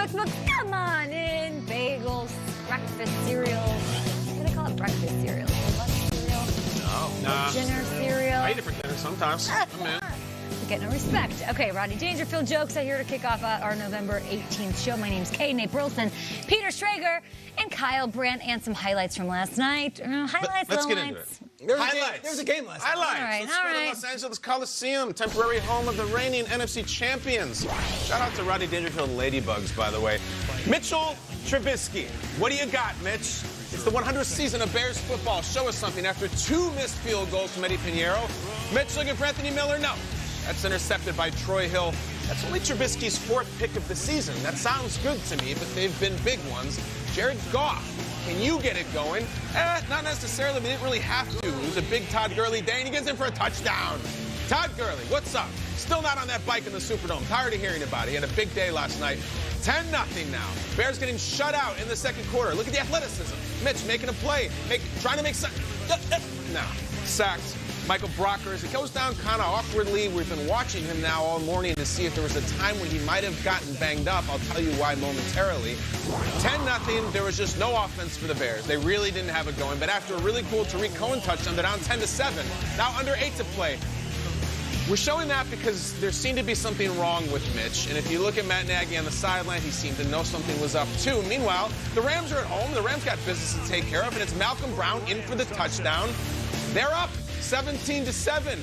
sports books. Come on in. Bagels, breakfast cereal. What do they call it? Breakfast cereal. Lunch cereal. No. Dinner cereal. I eat it for dinner sometimes. I'm in. Get no respect. Okay, Rodney Dangerfield jokes are here to kick off our November 18th show. My name's Kay, Nate Burleson, Peter Schrager, and Kyle Brandt, and some highlights from last night. Let's get into it. There was a game last night. Highlights. Let's go to Los Angeles Coliseum, temporary home of the reigning NFC champions. Shout out to Rodney Dangerfield and Ladybugs, by the way. Mitchell Trubisky. What do you got, Mitch? It's the 100th season of Bears football. Show us something. After 2 missed field goals from Eddie Pinheiro. Mitch looking for Anthony Miller? No. That's intercepted by Troy Hill. That's only Trubisky's 4th pick of the season. That sounds good to me, but they've been big ones. Jared Goff, can you get it going? Not necessarily. We didn't really have to. It was a big Todd Gurley day, and he gets in for a touchdown. Todd Gurley, what's up? Still not on that bike in the Superdome. Tired of hearing about it. He had a big day last night. 10-0 now. Bears getting shut out in the second quarter. Look at the athleticism. Mitch making a play, trying to make some. No, sacked. Michael Brockers. It goes down kind of awkwardly. We've been watching him now all morning to see if there was a time when he might have gotten banged up. I'll tell you why momentarily. 10-0. There was just no offense for the Bears. They really didn't have it going. But after a really cool Tariq Cohen touchdown, they're down 10-7. Now under 8 to play. We're showing that because there seemed to be something wrong with Mitch. And if you look at Matt Nagy on the sideline, he seemed to know something was up too. Meanwhile, the Rams are at home. The Rams got business to take care of. And it's Malcolm Brown in for the touchdown. They're up 17-7.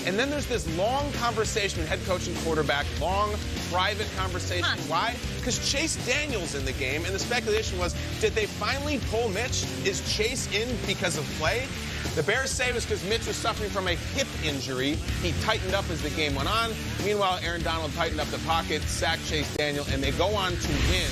And then there's this long conversation with head coach and quarterback, long private conversation. Why? Because Chase Daniel's in the game, and the speculation was, did they finally pull Mitch? Is Chase in because of play? The Bears say it was because Mitch was suffering from a hip injury. He tightened up as the game went on. Meanwhile, Aaron Donald tightened up the pocket, sacked Chase Daniel, and they go on to win.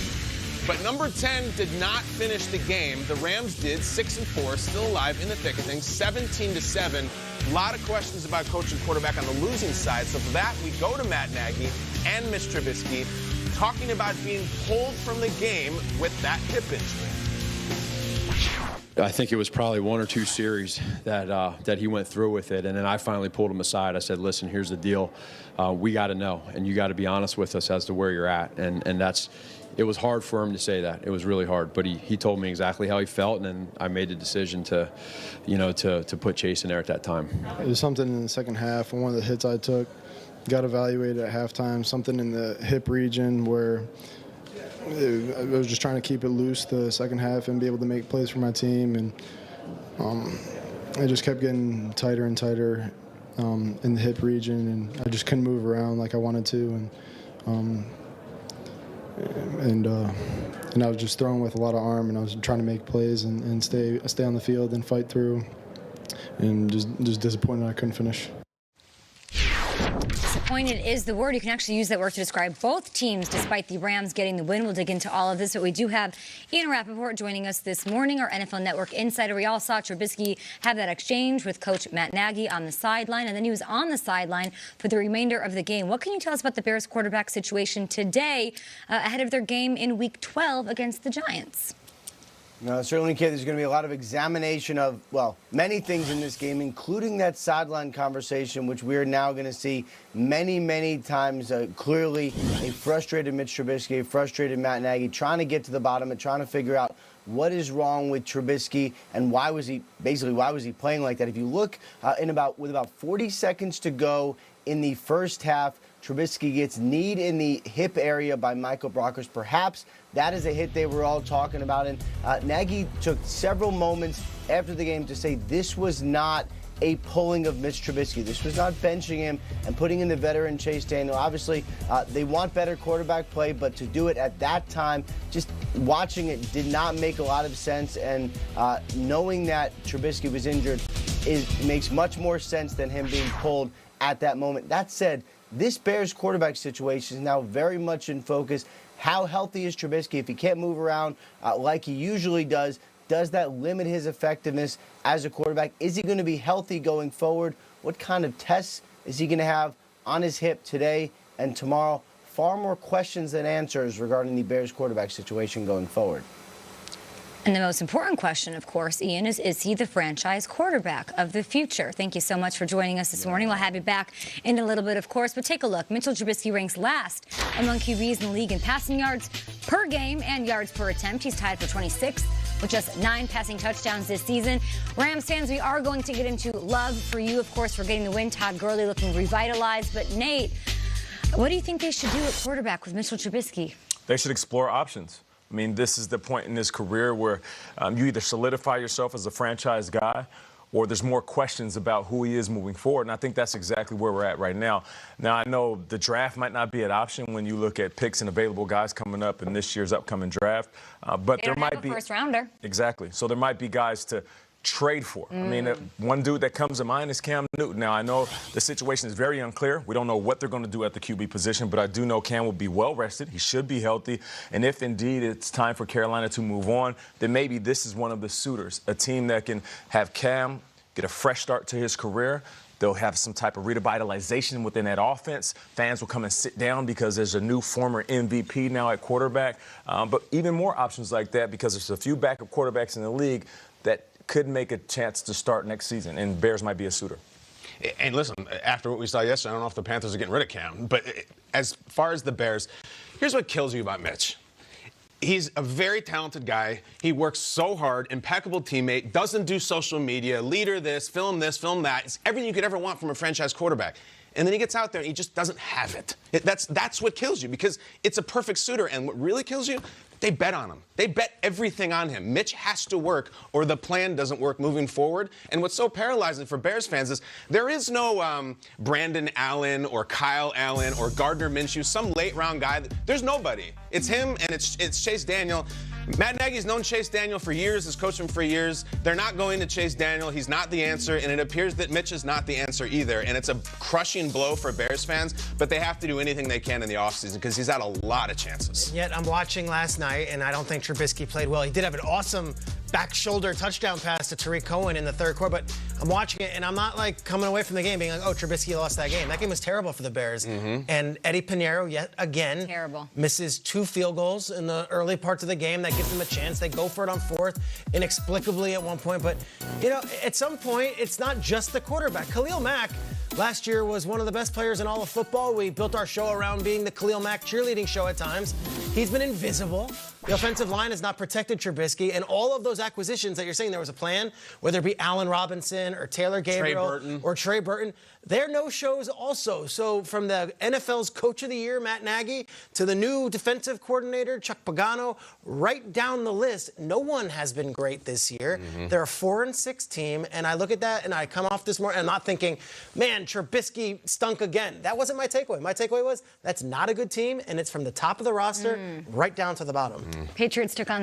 But number 10 did not finish the game. The Rams did, 6-4, still alive in the thick of things, 17-7. A lot of questions about coach and quarterback on the losing side. So for that, we go to Matt Nagy and Mitch Trubisky talking about being pulled from the game with that hip injury. I think it was probably 1 or 2 series that he went through with it, and then I finally pulled him aside. I said, listen, here's the deal. We got to know, and you got to be honest with us as to where you're at. And it was hard for him to say that. It was really hard, but he told me exactly how he felt, and then I made the decision to put Chase in there at that time. It was something in the second half, and one of the hits I took got evaluated at halftime, something in the hip region where I was just trying to keep it loose the second half and be able to make plays for my team, and I just kept getting tighter and tighter in the hip region, and I just couldn't move around like I wanted to, and I was just throwing with a lot of arm, and I was trying to make plays and stay on the field and fight through, and just disappointed I couldn't finish. Disappointed is the word. You can actually use that word to describe both teams despite the Rams getting the win. We'll dig into all of this, but we do have Ian Rappaport joining us this morning, our NFL Network insider. We all saw Trubisky have that exchange with Coach Matt Nagy on the sideline, and then he was on the sideline for the remainder of the game. What can you tell us about the Bears quarterback situation today ahead of their game in Week 12 against the Giants? No, certainly, Kate, there's going to be a lot of examination of, well, many things in this game, including that sideline conversation, which we're now going to see many, many times. Clearly, a frustrated Mitch Trubisky, a frustrated Matt Nagy, trying to get to the bottom and trying to figure out what is wrong with Trubisky and why was he playing like that. If you look with about 40 seconds to go in the first half, Trubisky gets kneed in the hip area by Michael Brockers. Perhaps that is a hit they were all talking about. And Nagy took several moments after the game to say this was not a pulling of Mitch Trubisky. This was not benching him and putting in the veteran Chase Daniel. Obviously, they want better quarterback play, but to do it at that time, just watching it did not make a lot of sense. And knowing that Trubisky was injured makes much more sense than him being pulled at that moment. That said, this Bears quarterback situation is now very much in focus. How healthy is Trubisky? If he can't move around like he usually does that limit his effectiveness as a quarterback? Is he going to be healthy going forward? What kind of tests is he going to have on his hip today and tomorrow? Far more questions than answers regarding the Bears quarterback situation going forward. And the most important question, of course, Ian, is he the franchise quarterback of the future? Thank you so much for joining us this morning. We'll have you back in a little bit, of course. But take a look. Mitchell Trubisky ranks last among QBs in the league in passing yards per game and yards per attempt. He's tied for 26th with just 9 passing touchdowns this season. Rams fans, we are going to get into love for you, of course, for getting the win. Todd Gurley looking revitalized. But, Nate, what do you think they should do at quarterback with Mitchell Trubisky? They should explore options. I mean, this is the point in his career where you either solidify yourself as a franchise guy or there's more questions about who he is moving forward. And I think that's exactly where we're at right now. Now, I know the draft might not be an option when you look at picks and available guys coming up in this year's upcoming draft. But they there don't might have be a first rounder. Exactly. So there might be guys to trade for. I mean, one dude that comes to mind is Cam Newton. Now, I know the situation is very unclear. We don't know what they're going to do at the QB position, but I do know Cam will be well rested. He should be healthy. And if indeed it's time for Carolina to move on, then maybe this is one of the suitors, a team that can have Cam get a fresh start to his career. They'll have some type of revitalization within that offense. Fans will come and sit down because there's a new former MVP now at quarterback. But even more options like that because there's a few backup quarterbacks in the league that could make a chance to start next season, and Bears might be a suitor. And listen, after what we saw yesterday, I don't know if the Panthers are getting rid of Cam, but as far as the Bears, here's what kills you about Mitch. He's a very talented guy. He works so hard, impeccable teammate, doesn't do social media, leader this, film that. It's everything you could ever want from a franchise quarterback. And then he gets out there and he just doesn't have it. That's what kills you because it's a perfect suitor. And what really kills you, they bet on him. They bet everything on him. Mitch has to work or the plan doesn't work moving forward. And what's so paralyzing for Bears fans is there is no Brandon Allen or Kyle Allen or Gardner Minshew, some late round guy. There's nobody. It's him and it's Chase Daniel. Matt Nagy's known Chase Daniel for years, has coached him for years. They're not going to Chase Daniel. He's not the answer, and it appears that Mitch is not the answer either. And it's a crushing blow for Bears fans, but they have to do anything they can in the offseason because he's had a lot of chances. Yet I'm watching last night, and I don't think Trubisky played well. He did have an awesome back shoulder touchdown pass to Tariq Cohen in the third quarter, but I'm watching it, and I'm not like coming away from the game being like, oh, Trubisky lost that game. That game was terrible for the Bears. And Eddie Pinheiro, yet again, misses 2 field goals in the early parts of the game. That gives them a chance. They go for it on 4th, inexplicably at one point. But, you know, at some point, it's not just the quarterback. Khalil Mack last year was one of the best players in all of football. We built our show around being the Khalil Mack cheerleading show at times. He's been invisible. The offensive line has not protected Trubisky, and all of those acquisitions that you're saying there was a plan, whether it be Allen Robinson or Taylor Gabriel or Trey Burton, they're no-shows also. So from the NFL's Coach of the Year, Matt Nagy, to the new defensive coordinator, Chuck Pagano, right down the list, no one has been great this year. They're a 4-6 team, and I look at that, and I come off this morning, and I'm not thinking, man, Trubisky stunk again. That wasn't my takeaway. My takeaway was that's not a good team, and it's from the top of the roster right down to the bottom. Patriots took on the